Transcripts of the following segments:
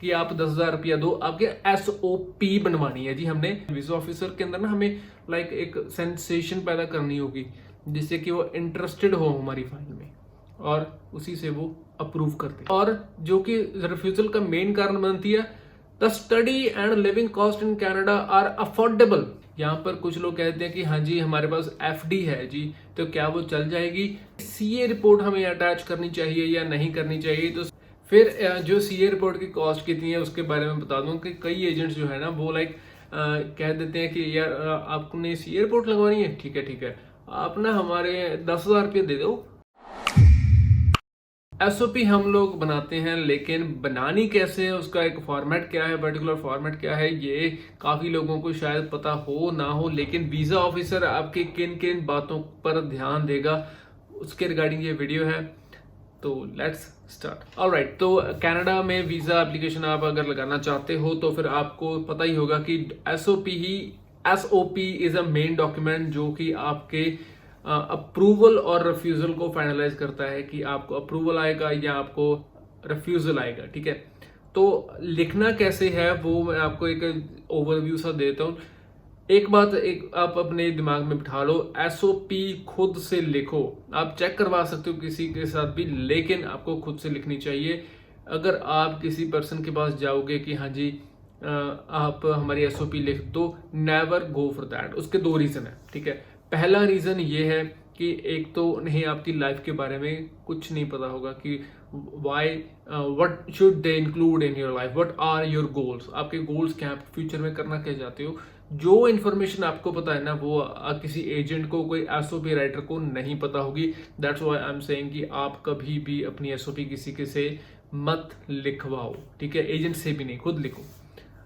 कि आप 10,000 रुपया दो, आपके SOP बनवानी है जी हमने वीजा ऑफिसर के अंदर ना, हमें लाइक एक सेंसेशन पैदा करनी होगी जिससे कि वो इंटरेस्टेड हो हमारी फाइल में और उसी से वो अप्रूव करते हैं। और जो कि रिफ्यूजल का मेन कारण बनती है, the study and living cost in Canada are affordable. यहाँ पर कुछ लोग कहते हैं कि हाँ जी हमारे पास FD है जी, तो क्या वो चल जाएगी? CA रिपोर्ट हमें अटैच करनी चाहिए या नहीं करनी चाहिए? तो फिर जो CA रिपोर्ट की कॉस्ट कितनी है उसके बारे में बता दूं कि कई एजेंट्स जो है ना वो लाइक कह देते हैं कि यार आपने CA रिपोर्ट लगवानी है, ठीक है, आप ना हमारे 10,000 रुपये दे दो। SOP हम लोग बनाते हैं, लेकिन बनानी कैसे है, उसका एक फॉर्मेट क्या है, पर्टिकुलर फॉर्मेट क्या है, ये काफी लोगों को शायद पता हो ना हो। लेकिन वीजा ऑफिसर आपके किन किन बातों पर ध्यान देगा उसके रिगार्डिंग ये वीडियो है, तो लेट्स स्टार्ट। ऑलराइट, तो कनाडा में वीजा एप्लीकेशन आप अगर लगाना चाहते हो तो फिर आपको पता ही होगा कि SOP is a main document जो कि आपके अप्रूवल और रिफ्यूजल को फाइनलाइज करता है कि आपको अप्रूवल आएगा या आपको रिफ्यूजल आएगा। ठीक है, तो लिखना कैसे है वो मैं आपको एक ओवरव्यू सा देता हूँ। एक बात आप अपने दिमाग में बिठा लो, SOP खुद से लिखो। आप चेक करवा सकते हो किसी के साथ भी, लेकिन आपको खुद से लिखनी चाहिए। अगर आप किसी पर्सन के पास जाओगे कि हाँ जी आप हमारी SOP लिख दो, नेवर गो फॉर दैट। उसके दो रीजन है। ठीक है, पहला रीजन ये है कि एक तो उन्हें आपकी लाइफ के बारे में कुछ नहीं पता होगा कि what should they include in your life, what are your goals, आपके गोल्स क्या है, फ्यूचर में करना क्या चाहते हो। जो इन्फॉर्मेशन आपको पता है ना वो किसी एजेंट को, कोई SOP राइटर को नहीं पता होगी। That's why I am saying कि आप कभी भी अपनी SOP किसी के से मत लिखवाओ। ठीक है, एजेंट से भी नहीं, खुद लिखो।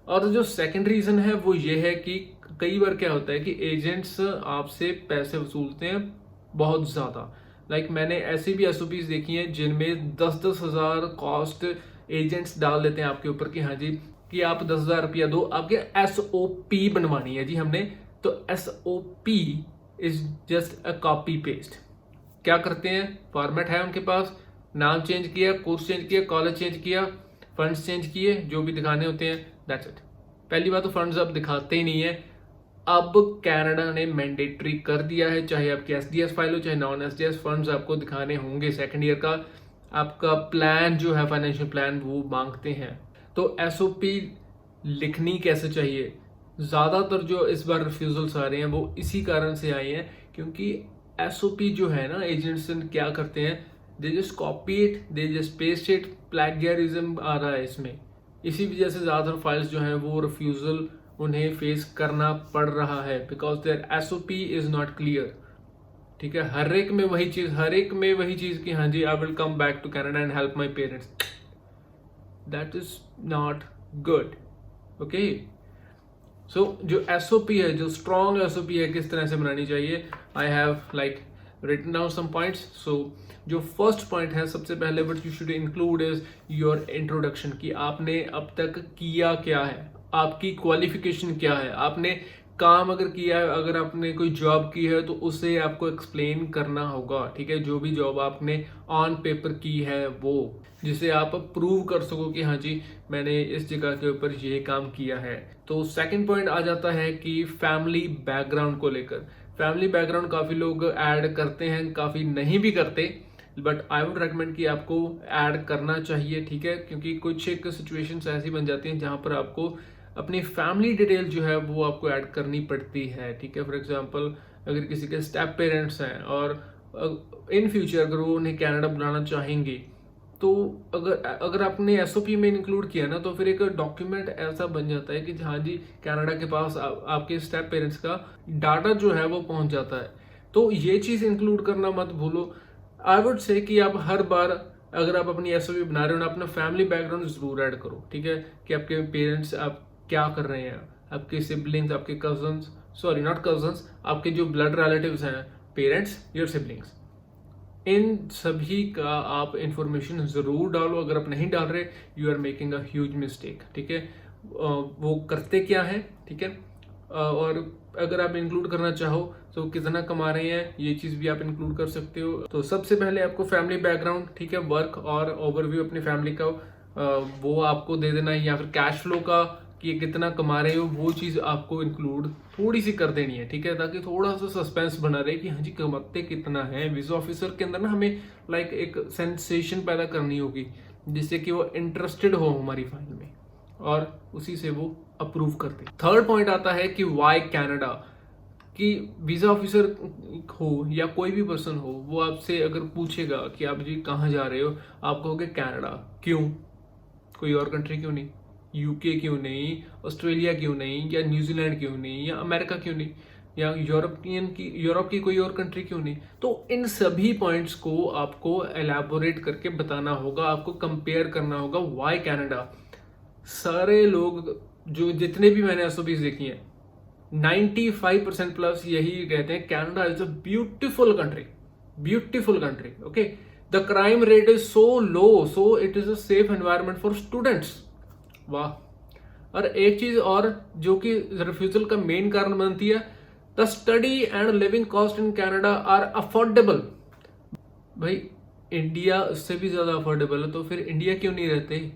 और जो सेकंड रीजन है वो ये है कि कई बार क्या होता है कि एजेंट्स आपसे पैसे वसूलते हैं बहुत ज्यादा। लाइक मैंने ऐसी भी SOPs देखी हैं जिनमें 10-10 हजार कॉस्ट एजेंट्स डाल देते हैं आपके ऊपर कि हाँ जी कि आप 10,000 रुपया दो, आपके SOP बनवानी है जी हमने। तो SOP is just a copy paste. क्या करते हैं, फॉर्मेट है उनके पास, नाम चेंज किया, कोर्स चेंज किया, कॉलेज चेंज किया, फंड्स चेंज किए, जो भी दिखाने होते हैं, दैट्स इट। पहली बात तो फंड्स अब दिखाते ही नहीं है। अब कनाडा ने मैंडेटरी कर दिया है, चाहे आपकी SDS फाइल हो चाहे नॉन SDS, फंड्स आपको दिखाने होंगे। सेकंड ईयर का आपका प्लान जो है, फाइनेंशियल प्लान, वो मांगते हैं। तो SOP लिखनी कैसे चाहिए? ज्यादातर जो इस बार रिफ्यूजल्स आ रहे हैं वो इसी कारण से आए हैं क्योंकि SOP जो है ना, एजेंट्स क्या करते हैं, they just copy it, they just paste it. Plagiarism आ रहा है इसमें, इसी वजह से ज्यादातर फाइल्स जो हैं वो रिफ्यूजल उन्हें फेस करना पड़ रहा है, because their SOP is not clear. ठीक है, हर एक में वही चीज कि हाँ जी I will come back to Canada and help my parents. That is not good. Okay, so जो SOP है, जो स्ट्रॉन्ग SOP है, किस तरह से बनानी चाहिए, I have like written down some points. So जो फर्स्ट पॉइंट है, सबसे पहले what you should include is your introduction, कि आपने अब तक किया क्या है, आपकी क्वालिफिकेशन क्या है, आपने काम अगर किया है, अगर आपने कोई जॉब की है तो उसे आपको एक्सप्लेन करना होगा। ठीक है, जो भी जॉब आपने ऑन पेपर की है वो, जिसे आप प्रूव कर सको कि हाँ जी मैंने इस जगह के ऊपर ये काम किया है। तो सेकंड पॉइंट आ जाता है कि फैमिली बैकग्राउंड को लेकर। फैमिली बैकग्राउंड काफी लोग ऐड करते हैं, काफी नहीं भी करते, बट आई वुड रेकमेंड कि आपको ऐड करना चाहिए। ठीक है, क्योंकि कुछ एक सिचुएशंस ऐसी बन जाती हैं जहां पर आपको अपनी फैमिली डिटेल जो है वो आपको ऐड करनी पड़ती है। ठीक है, फॉर एग्जांपल अगर किसी के स्टेप पेरेंट्स हैं और इन फ्यूचर अगर वो उन्हें कनाडा बुलाना चाहेंगे, तो अगर आपने SOP में इंक्लूड किया ना, तो फिर एक डॉक्यूमेंट ऐसा बन जाता है कि हाँ जी कनाडा के पास आपके स्टेप पेरेंट्स का डाटा जो है वो पहुंच जाता है। तो ये चीज इंक्लूड करना मत भूलो। आई वुड से कि आप हर बार अगर आप अपनी SOP बना रहे हो ना, अपना फैमिली बैकग्राउंड जरूर ऐड करो। ठीक है, कि आपके पेरेंट्स आप क्या कर रहे हैं, आपके सिबलिंग्स, आपके कजन्स, सॉरी नॉट कजन्स, आपके जो ब्लड रिलेटिव्स हैं, पेरेंट्स, योर सिबलिंग्स, इन सभी का आप इंफॉर्मेशन जरूर डालो। अगर आप नहीं डाल रहे, you are making a huge mistake. ठीक है, वो करते क्या है, ठीक है, और अगर आप इंक्लूड करना चाहो तो कितना कमा रहे हैं, ये चीज भी आप इंक्लूड कर सकते हो। तो सबसे पहले आपको फैमिली बैकग्राउंड, ठीक है, वर्क और ओवरव्यू अपनी फैमिली का वो आपको दे देना है, या फिर कैश फ्लो का कि कितना कमा रहे हो वो चीज़ आपको इंक्लूड थोड़ी सी कर देनी है, ठीक है, ताकि थोड़ा सा सस्पेंस बना रहे कि हाँ जी कमाते कितना है। वीजा ऑफिसर के अंदर ना हमें लाइक एक सेंसेशन पैदा करनी होगी जिससे कि वो इंटरेस्टेड हो हमारी फाइल में और उसी से वो अप्रूव करते। थर्ड पॉइंट आता है कि वाई कनाडा, कि वीज़ा ऑफिसर हो या कोई भी पर्सन हो, वो आपसे अगर पूछेगा कि आप जी कहाँ जा रहे हो, आप कहोगे कनाडा। क्यों? कोई और कंट्री क्यों नहीं? यूके क्यों नहीं? ऑस्ट्रेलिया क्यों नहीं? या न्यूजीलैंड क्यों नहीं? या अमेरिका क्यों नहीं? या यूरोप की कोई और कंट्री क्यों नहीं? तो इन सभी पॉइंट्स को आपको एलैबोरेट करके बताना होगा, आपको कंपेयर करना होगा। Why Canada? सारे लोग जो जितने भी मैंने एसओपीज देखी हैं 95% प्लस यही कहते हैं Canada is a beautiful country, beautiful country. Okay, the crime rate is so low, so it is a safe environment for students. वाह। और एक चीज और जो कि रिफ्यूजल का मेन कारण बनती है, the study and living cost in Canada are affordable. भाई इंडिया उससे भी ज्यादा अफोर्डेबल है, तो फिर इंडिया क्यों नहीं रहते?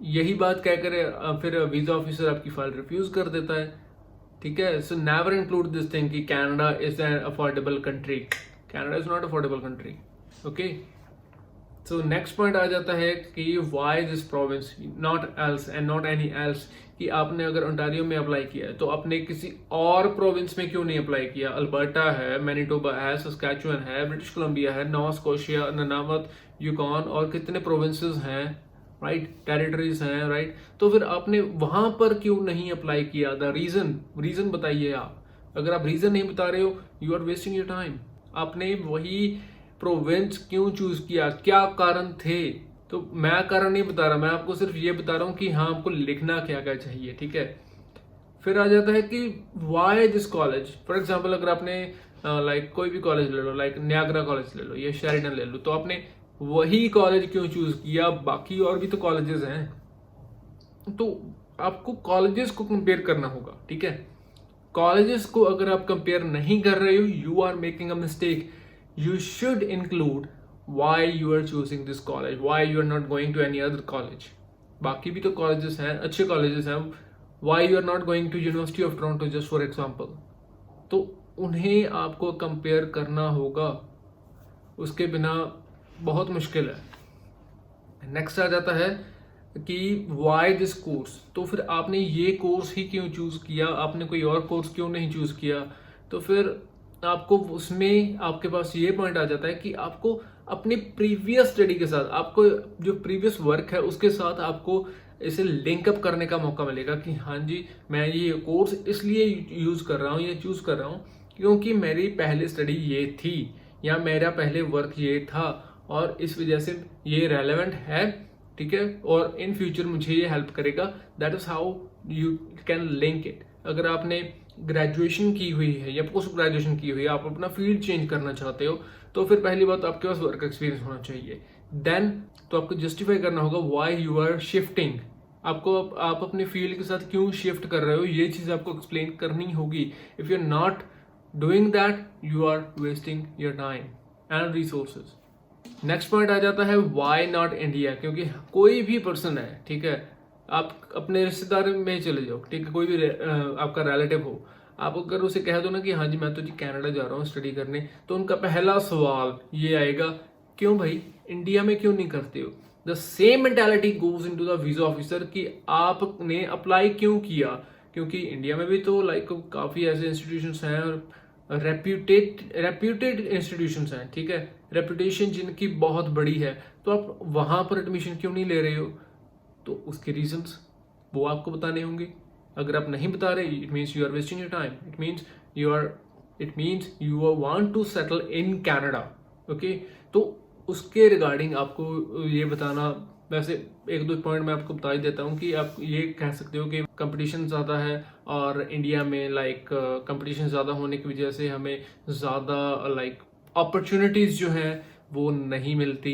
यही बात कहकर फिर वीजा ऑफिसर आपकी फाइल रिफ्यूज कर देता है, ठीक है। So never include this thing कि Canada is an affordable country. Canada is not affordable country. Okay, so next point आ जाता है कि why this province not else and not any else, कि आपने अगर ओंटारियो में अप्लाई किया है तो आपने किसी और प्रोविंस में क्यों नहीं अप्लाई किया? अल्बर्टा है, मैनिटोबा है, सस्कैचुअन है, ब्रिटिश कोलंबिया है, नोवा स्कोशिया, ननावत, यूकॉन और कितने प्रोविंसेस हैं, राइट, टेरिटरीज हैं, राइट। तो फिर आपने वहां पर क्यों नहीं अप्लाई किया? द रीजन बताइए आप। अगर आप रीजन नहीं बता रहे हो, you are wasting your time. आपने वही प्रोविंस क्यों चूज किया? क्या कारण थे? तो मैं कारण नहीं बता रहा, मैं आपको सिर्फ ये बता रहा हूं कि हाँ आपको लिखना क्या क्या चाहिए, ठीक है। फिर आ जाता है कि why this college. For example अगर आपने लाइक कोई भी कॉलेज ले लो, लाइक न्यागरा कॉलेज ले लो या शेरिडन ले लो, तो आपने वही कॉलेज क्यों चूज किया? बाकी और भी तो कॉलेजेस हैं। तो आपको कॉलेजेस को कंपेयर करना होगा, ठीक है। कॉलेजेस को अगर आप कंपेयर नहीं कर रहे हो, you are making a mistake. You should include why you are choosing this college, why you are not going to any other college. बाकी भी तो कॉलेजेस हैं, अच्छे कॉलेजेस हैं। Why you are not going to University of Toronto just for example. तो उन्हें आपको compare करना होगा, उसके बिना बहुत मुश्किल है। नेक्स्ट आ जाता है कि वाई दिस कोर्स। तो फिर आपने ये कोर्स ही क्यों चूज किया? आपने कोई और कोर्स क्यों नहीं चूज किया? तो फिर आपको उसमें आपके पास ये पॉइंट आ जाता है कि आपको अपनी प्रीवियस स्टडी के साथ, आपको जो प्रीवियस वर्क है उसके साथ आपको इसे लिंकअप करने का मौका मिलेगा कि हाँ जी मैं ये कोर्स इसलिए यूज कर रहा हूँ, ये चूज कर रहा हूँ क्योंकि मेरी पहले स्टडी ये थी या मेरा पहले वर्क ये था और इस वजह से ये रेलेवेंट है, ठीक है, और इन फ्यूचर मुझे ये हेल्प करेगा। That is how you can link it. अगर आपने ग्रेजुएशन की हुई है या पोस्ट ग्रेजुएशन की हुई है, आप अपना फील्ड चेंज करना चाहते हो, तो फिर पहली बात आपके पास वर्क एक्सपीरियंस होना चाहिए। देन तो आपको जस्टिफाई करना होगा व्हाई यू आर शिफ्टिंग। आपको आप अपने फील्ड के साथ क्यों शिफ्ट कर रहे हो, ये चीज आपको एक्सप्लेन करनी होगी। If you are not doing that, you are wasting your time and resources. Next point आ जाता है व्हाई नॉट इंडिया। क्योंकि कोई भी पर्सन है, ठीक है, आप अपने रिश्तेदार में चले जाओ, ठीक है, कोई भी आपका रिलेटिव हो, आप अगर उसे कह दो ना कि हाँ जी मैं तो जी कनाडा जा रहा हूँ स्टडी करने, तो उनका पहला सवाल ये आएगा, क्यों भाई इंडिया में क्यों नहीं करते हो? The same mentality goes into the visa officer कि आपने अप्लाई क्यों किया। क्योंकि इंडिया में भी तो लाइक काफी ऐसे इंस्टीट्यूशंस हैं, रेप्यूटेड इंस्टीट्यूशंस हैं, ठीक है, रेपुटेशन जिनकी बहुत बड़ी है, तो आप वहां पर एडमिशन क्यों नहीं ले रहे हो? तो उसके रीजंस वो आपको बताने होंगे। अगर आप नहीं बता रहे, it means you are wasting your time, it means you are want to settle in Canada. Okay, तो उसके रिगार्डिंग आपको ये बताना, वैसे एक दो पॉइंट मैं आपको बता ही देता हूँ कि आप ये कह सकते हो कि कंपटीशन ज़्यादा है और इंडिया में लाइक कंपटीशन ज़्यादा होने की वजह से हमें ज़्यादा लाइक अपॉर्चुनिटीज़ जो हैं वो नहीं मिलती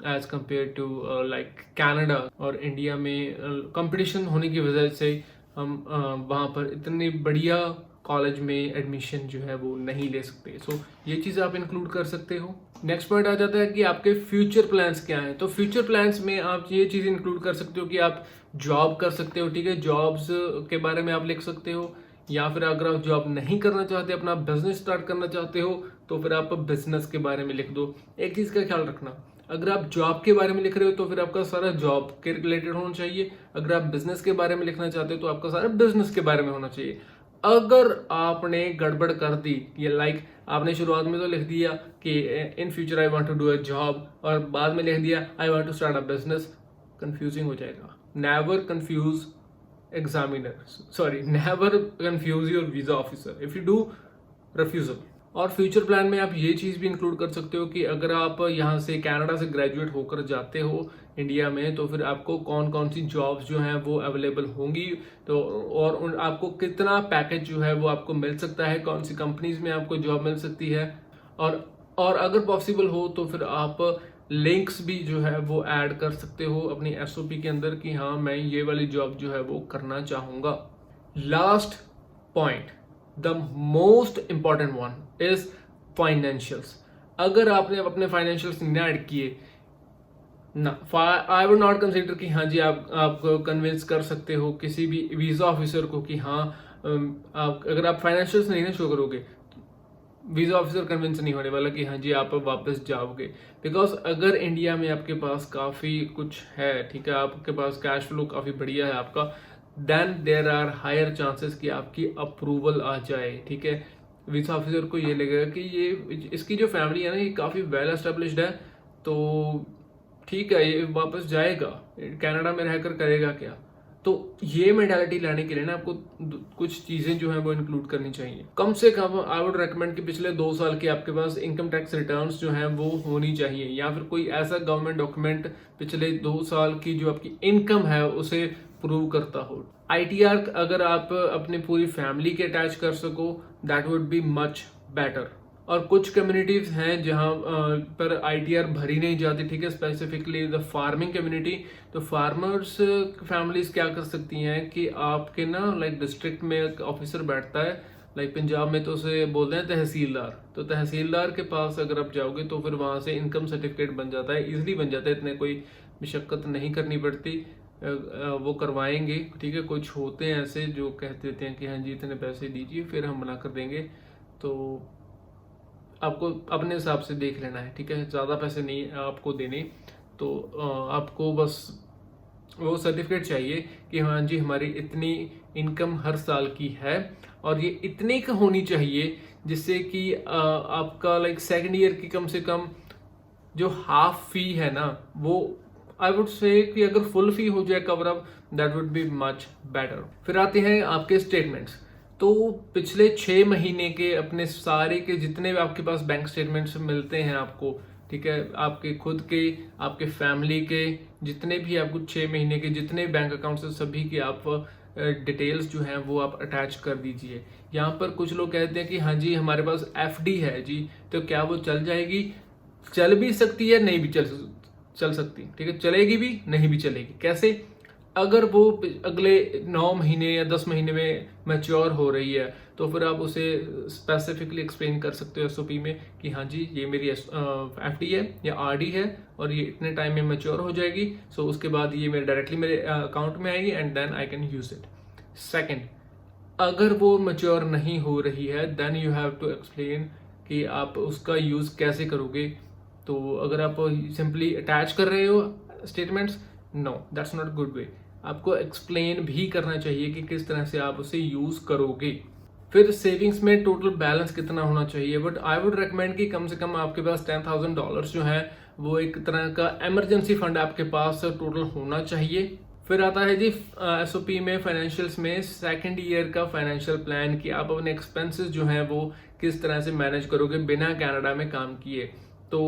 as compare to like Canada. और इंडिया में कंपटीशन होने की वजह से हम वहाँ पर इतनी बढ़िया कॉलेज में एडमिशन जो है वो नहीं ले सकते। सो ये चीज़ आप इंक्लूड कर सकते हो। नेक्स्ट पॉइंट आ जाता है कि आपके फ्यूचर प्लान्स क्या हैं। तो फ्यूचर प्लान्स में आप ये चीज़ इंक्लूड कर सकते हो कि आप जॉब कर सकते हो, ठीक है, जॉब्स के बारे में आप लिख सकते हो, या फिर अगर आप जॉब नहीं करना चाहते, अपना बिजनेस स्टार्ट करना चाहते हो, तो फिर आप बिजनेस के बारे में लिख दो। एक चीज़ का ख्याल रखना, अगर आप जॉब के बारे में लिख रहे हो तो फिर आपका सारा जॉब के रिलेटेड होना चाहिए। अगर आप बिजनेस के बारे में लिखना चाहते हो तो आपका सारा बिजनेस के बारे में होना चाहिए। अगर आपने गड़बड़ कर दी, ये लाइक आपने शुरुआत में तो लिख दिया कि in future I want to do a job और बाद में लिख दिया I want to start a business, confusing हो जाएगा। Never confuse examiner, sorry, never confuse your visa officer if you do refusal। और फ्यूचर प्लान में आप ये चीज़ भी इंक्लूड कर सकते हो कि अगर आप यहाँ से कनाडा से ग्रेजुएट होकर जाते हो इंडिया में, तो फिर आपको कौन कौन सी जॉब्स जो हैं वो अवेलेबल होंगी, तो और आपको कितना पैकेज जो है वो आपको मिल सकता है, कौन सी कंपनीज में आपको जॉब मिल सकती है। और अगर पॉसिबल हो तो फिर आप लिंक्स भी जो है वो ऐड कर सकते हो अपनी एसओपी के अंदर कि हाँ मैं ये वाली जॉब जो है वो करना चाहूँगा। Last point, the most important one is financials. अगर आपने अपने फाइनेंशियल्स नहीं ऐड किए ना, आई वुड नॉट कंसिडर कि हाँ जी आप कन्विंस कर सकते हो किसी भी वीजा ऑफिसर को कि हाँ आप अगर आप फाइनेंशियल्स नहीं ना शो करोगे, वीजा ऑफिसर कन्विंस नहीं होने वाला कि हाँ जी आप वापस जाओगे। बिकॉज अगर इंडिया में आपके पास काफ़ी कुछ है, ठीक है, आपके पास कैश फ्लो काफ़ी बढ़िया है आपका, then there are higher chances कि आपकी अप्रूवल आ जाए, ठीक है। वीजा ऑफिसर को ये लगेगा कि ये इसकी जो फैमिली है ना ये काफ़ी वेल एस्टेब्लिश्ड है, तो ठीक है ये वापस जाएगा, कनाडा में रहकर करेगा क्या। तो ये मेंटालिटी लाने के लिए ना आपको कुछ चीजें जो हैं वो इंक्लूड करनी चाहिए। कम से कम आई वुड रेकमेंड कि पिछले 2 साल के आपके पास इनकम टैक्स रिटर्न्स जो हैं वो होनी चाहिए, या फिर कोई ऐसा गवर्नमेंट डॉक्यूमेंट पिछले 2 साल की जो आपकी इनकम है उसे प्रूव करता हो। आईटीआर अगर आप अपनी पूरी फैमिली के अटैच कर सको, that would be much better. और कुछ कम्युनिटीज हैं जहां पर आईटीआर भरी नहीं जाती, ठीक है, स्पेसिफिकली द फार्मिंग कम्युनिटी। तो फार्मर्स फैमिलीज क्या कर सकती हैं कि आपके ना लाइक डिस्ट्रिक्ट में एक ऑफिसर बैठता है, लाइक पंजाब में तो उसे बोलते हैं तहसीलदार। तो तहसीलदार के पास अगर आप जाओगे तो फिर वहां से इनकम सर्टिफिकेट बन जाता है, इजिली बन जाता है, इतने कोई मशक्कत नहीं करनी पड़ती, वो करवाएंगे, ठीक है। कुछ होते हैं ऐसे जो कह देते हैं कि हाँ जी इतने पैसे दीजिए फिर हम बना कर देंगे, तो आपको अपने हिसाब से देख लेना है, ठीक है, ज़्यादा पैसे नहीं आपको देने। तो आपको बस वो सर्टिफिकेट चाहिए कि हाँ जी हमारी इतनी इनकम हर साल की है और ये इतने का होनी चाहिए जिससे कि आपका लाइक सेकेंड ईयर की कम से कम जो हाफ फी है ना वो आई वुड से कि अगर फुल फी हो जाए cover up, that would be much better. फिर आते हैं आपके स्टेटमेंट्स। तो पिछले 6 महीने के अपने सारे के जितने भी आपके पास बैंक स्टेटमेंट्स मिलते हैं आपको, ठीक है, आपके खुद के, आपके फैमिली के, जितने भी आपको 6 महीने के जितने बैंक अकाउंट्स हैं सभी की आप डिटेल्स जो हैं वो आप अटैच कर दीजिए। यहाँ पर कुछ लोग कहते हैं कि हाँ जी हमारे पास एफडी है जी, तो क्या वो चल जाएगी? चल भी सकती है, नहीं भी चल सकती, ठीक है, चलेगी भी, नहीं भी चलेगी। कैसे? अगर वो अगले 9 महीने या 10 महीने में मैच्योर हो रही है तो फिर आप उसे स्पेसिफिकली एक्सप्लेन कर सकते हो एसओपी में कि हाँ जी ये मेरी एफडी है या आरडी है और ये इतने टाइम में मैच्योर हो जाएगी, सो उसके बाद ये मेरे डायरेक्टली मेरे अकाउंट में आएगी and then I can use it. Second, अगर वो मैच्योर नहीं हो रही है then you have to explain कि आप उसका यूज कैसे करोगे। तो अगर आप सिंपली अटैच कर रहे हो statements, no that's not good way. आपको एक्सप्लेन भी करना चाहिए कि किस तरह से आप उसे यूज करोगे। फिर सेविंग्स में टोटल बैलेंस कितना होना चाहिए, बट आई वुड रिकमेंड कि कम से कम आपके पास $10,000 जो है वो एक तरह का इमरजेंसी फंड आपके पास टोटल होना चाहिए। फिर आता है जी एसओपी में फाइनेंशियल्स में सेकंड ईयर का फाइनेंशियल प्लान कि आप अपने एक्सपेंसेस जो हैं वो किस तरह से मैनेज करोगे बिना कनाडा में काम किए। तो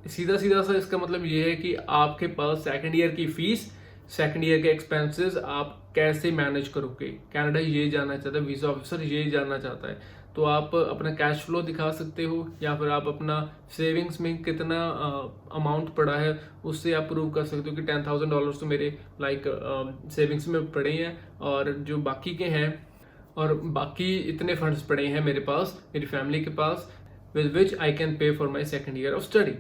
सीधा सीधा सा इसका मतलब ये है कि आपके पास सेकंड ईयर की फीस, सेकंड ईयर के एक्सपेंसेस आप कैसे मैनेज करोगे। कनाडा ये जानना चाहता है, वीजा ऑफिसर ये जानना चाहता है। तो आप अपना कैश फ्लो दिखा सकते हो या फिर आप अपना सेविंग्स में कितना अमाउंट पड़ा है उससे आप प्रूव कर सकते हो कि $10,000 तो मेरे लाइक सेविंग्स में पड़े हैं और जो बाकी के हैं और बाकी इतने फंड्स पड़े हैं मेरे पास, मेरी फैमिली के पास, with which I can pay for my second year of study.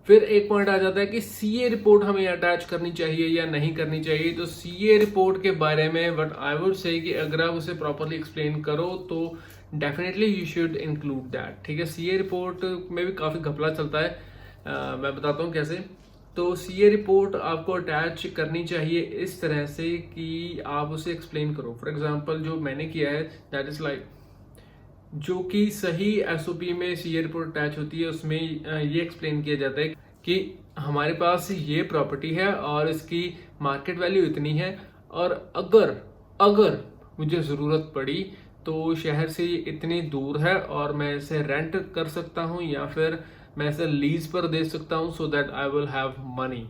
फिर एक पॉइंट आ जाता है कि सीए रिपोर्ट हमें अटैच करनी चाहिए या नहीं करनी चाहिए। तो सीए रिपोर्ट के बारे में बट आई वुड से कि अगर आप उसे प्रॉपरली एक्सप्लेन करो तो definitely you should include that, ठीक है। सीए रिपोर्ट में भी काफ़ी घपला चलता है, मैं बताता हूँ कैसे। तो सीए रिपोर्ट आपको अटैच करनी चाहिए इस तरह से कि आप उसे एक्सप्लेन करो। फॉर एग्जांपल जो मैंने किया है दैट इज लाइक, जो कि सही एसओपी में सीए रिपोर्ट अटैच होती है उसमें ये एक्सप्लेन किया जाता है कि हमारे पास ये प्रॉपर्टी है और इसकी मार्केट वैल्यू इतनी है, और अगर अगर मुझे ज़रूरत पड़ी तो शहर से ये इतनी दूर है और मैं इसे रेंट कर सकता हूँ या फिर मैं इसे लीज पर दे सकता हूँ, so that I will have money.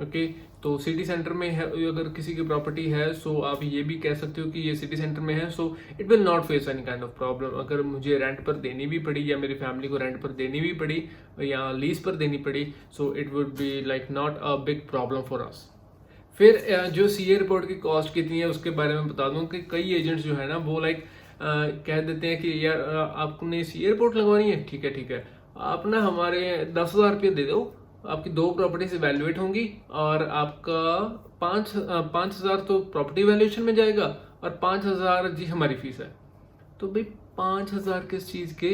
Okay, तो सिटी सेंटर में है अगर किसी की प्रॉपर्टी है, सो आप ये भी कह सकते हो कि ये सिटी सेंटर में है, so it will not face any kind of problem. अगर मुझे रेंट पर देनी भी पड़ी या मेरी फैमिली को रेंट पर देनी भी पड़ी या लीज पर देनी पड़ी, so it would be like not a big problem for us. फिर जो सीए रिपोर्ट की कॉस्ट कितनी है उसके बारे में बता दूं कि कई एजेंट्स जो है ना वो लाइक कह देते हैं कि यार आपने सीए रिपोर्ट लगवानी है, ठीक है ठीक है, आप ना हमारे 10,000 रुपये दे दो, आपकी 2 प्रॉपर्टीज इवेल्युएट होंगी और आपका 5,000 तो प्रॉपर्टी वैल्यूएशन में जाएगा और 5,000 जी हमारी फीस है। तो भाई 5,000 किस चीज़ के?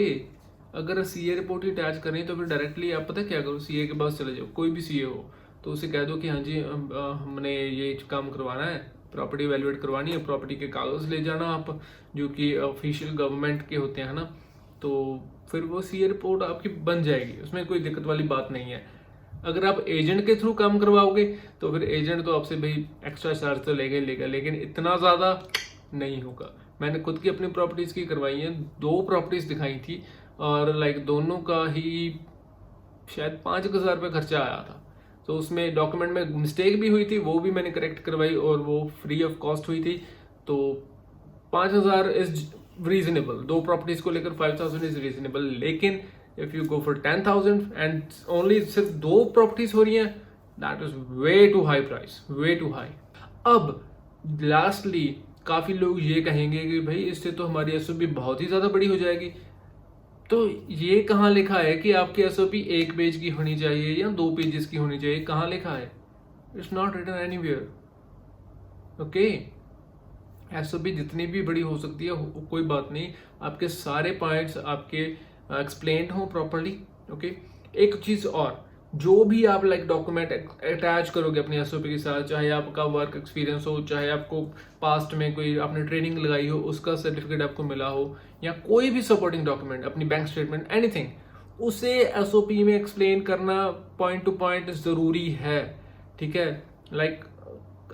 अगर सीए रिपोर्ट ही अटैच करें तो फिर डायरेक्टली आप पता क्या करो, सीए के पास चले जाओ, कोई भी सीए हो तो उसे कह दो कि हाँ जी हमने ये काम करवाना है, प्रॉपर्टी वैल्यूएट करवानी है, प्रॉपर्टी के कागज ले जाना आप जो कि ऑफिशियल गवर्नमेंट के होते हैं ना, तो फिर वो सीए रिपोर्ट आपकी बन जाएगी, उसमें कोई दिक्कत वाली बात नहीं है। अगर आप एजेंट के थ्रू काम करवाओगे तो फिर एजेंट तो आपसे भाई एक्स्ट्रा चार्ज तो लेगा, लेकिन इतना ज़्यादा नहीं होगा। मैंने खुद की अपनी प्रॉपर्टीज़ की करवाई हैं, 2 प्रॉपर्टीज़ दिखाई थी और लाइक दोनों का ही शायद 5,000 रुपये खर्चा आया था। तो उसमें डॉक्यूमेंट में मिस्टेक भी हुई थी, वो भी मैंने करेक्ट करवाई और वो फ्री ऑफ कॉस्ट हुई थी। तो 5,000 इज रीजनेबल, 2 प्रॉपर्टीज को लेकर 5,000 इज रीजनेबल। लेकिन if you go for 10,000 and only सिर्फ 2 प्रॉपर्टीज हो रही हैं, that is way too high price, way too high. अब लास्टली काफी लोग ये कहेंगे कि भाई इससे तो हमारी एसओपी बहुत ही ज्यादा बड़ी हो जाएगी। तो ये कहाँ लिखा है कि आपकी एसओपी 1 पेज की होनी चाहिए या 2 पेजेस की होनी चाहिए? कहाँ लिखा है? It's not written anywhere. Okay, SOP जितनी भी बड़ी हो सकती है कोई बात नहीं, आपके सारे पॉइंट्स आपके एक्सप्लेन्ड हो प्रॉपरली। ओके, एक चीज और, जो भी आप लाइक डॉक्यूमेंट अटैच करोगे अपनी एसओपी के साथ, चाहे आपका वर्क एक्सपीरियंस हो, चाहे आपको पास्ट में कोई आपने ट्रेनिंग लगाई हो उसका सर्टिफिकेट आपको मिला हो, या कोई भी सपोर्टिंग डॉक्यूमेंट, अपनी बैंक स्टेटमेंट, एनीथिंग, उसे एसओपी में एक्सप्लेन करना पॉइंट टू पॉइंट जरूरी है, ठीक है। लाइक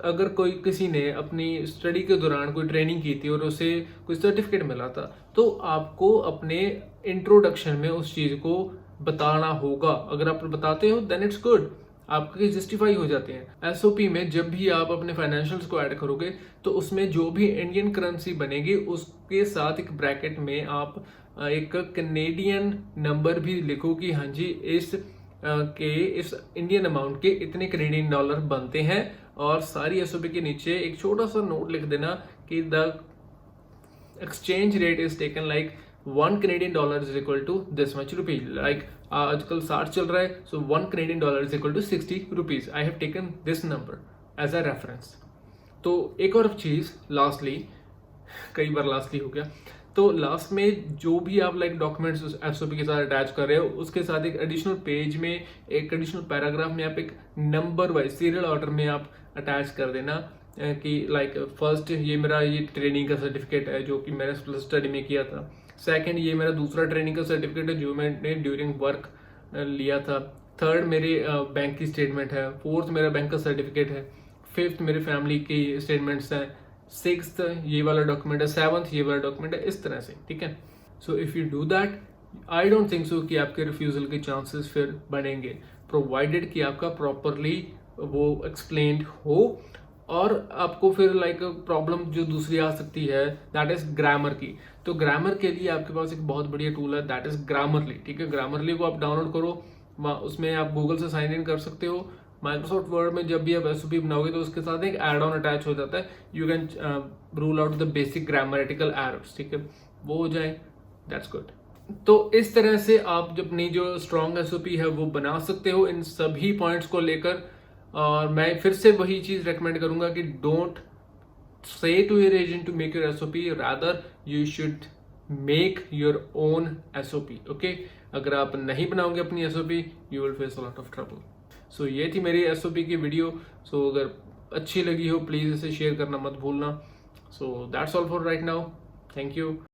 अगर कोई किसी ने अपनी स्टडी के दौरान कोई ट्रेनिंग की थी और उसे कोई सर्टिफिकेट मिला था, तो आपको अपने इंट्रोडक्शन में उस चीज को बताना होगा। अगर आप बताते हो देन इट्स गुड, आपके जस्टिफाई हो जाते हैं। एसओपी में जब भी आप अपने फाइनेंशियल्स को ऐड करोगे तो उसमें जो भी इंडियन करेंसी बनेगी उसके साथ एक ब्रैकेट में आप एक कैनेडियन नंबर भी लिखो कि हाँ जी इस इंडियन अमाउंट के इतने कैनेडियन डॉलर बनते हैं, और सारी एसओपी के नीचे एक छोटा सा नोट लिख देना कि the exchange rate is taken like 1 Canadian dollar is equal to this much rupee. Like आजकल 60 चल रहा है, so 1 Canadian dollar is equal to 60 rupees. I have taken this number as a reference. तो एक और चीज लास्टली, कई बार lastly हो गया, तो लास्ट में जो भी आप लाइक डॉक्यूमेंट्स एसओपी के साथ अटैच कर रहे हो उसके साथ एक एडिशनल पेज में, एक एडिशनल पैराग्राफ में आप एक नंबर वाइज सीरियल ऑर्डर में आप अटैच कर देना कि लाइक फर्स्ट ये मेरा ये ट्रेनिंग का सर्टिफिकेट है जो कि मैंने स्टडी में किया था, सेकंड ये मेरा दूसरा ट्रेनिंग का सर्टिफिकेट है जो मैंने ड्यूरिंग वर्क लिया था, थर्ड मेरे बैंक की स्टेटमेंट है, फोर्थ मेरा बैंक का सर्टिफिकेट है, फिफ्थ मेरे फैमिली की स्टेटमेंट्स हैं, सिक्स्थ ये वाला डॉक्यूमेंट है, सेवंथ ये वाला डॉक्यूमेंट है, इस तरह से, ठीक है। So if you do that, I don't think so कि आपके रिफ्यूजल के चांसेस फिर बनेंगे, प्रोवाइडेड कि आपका प्रॉपरली वो एक्सप्लेन्ड हो। और आपको फिर लाइक प्रॉब्लम जो दूसरी आ सकती है दैट इज ग्रामर की। तो ग्रामर के लिए आपके पास एक बहुत बढ़िया टूल है दैट इज ग्रामरली, ठीक है। ग्रामरली को आप डाउनलोड करो, उसमें आप गूगल से साइन इन कर सकते हो, माइक्रोसॉफ्ट वर्ड में जब भी आप एसओपी बनाओगे तो उसके साथ एक एड ऑन अटैच हो जाता है, you can rule out the basic grammatical errors, ठीक है, वो हो जाए, दैट्स गुड। तो इस तरह से आप अपनी जो स्ट्रॉन्ग एसओपी है वो बना सकते हो इन सभी पॉइंट्स को लेकर। और मैं फिर से वही चीज रेकमेंड करूंगा कि don't say to your agent to make your SOP, rather you should make your own SOP, okay? अगर आप नहीं बनाओगे अपनी SOP, you will face a lot of trouble. So ये थी मेरी SOP की वीडियो। So अगर अच्छी लगी हो प्लीज इसे शेयर करना मत भूलना। So that's all for right now. Thank you.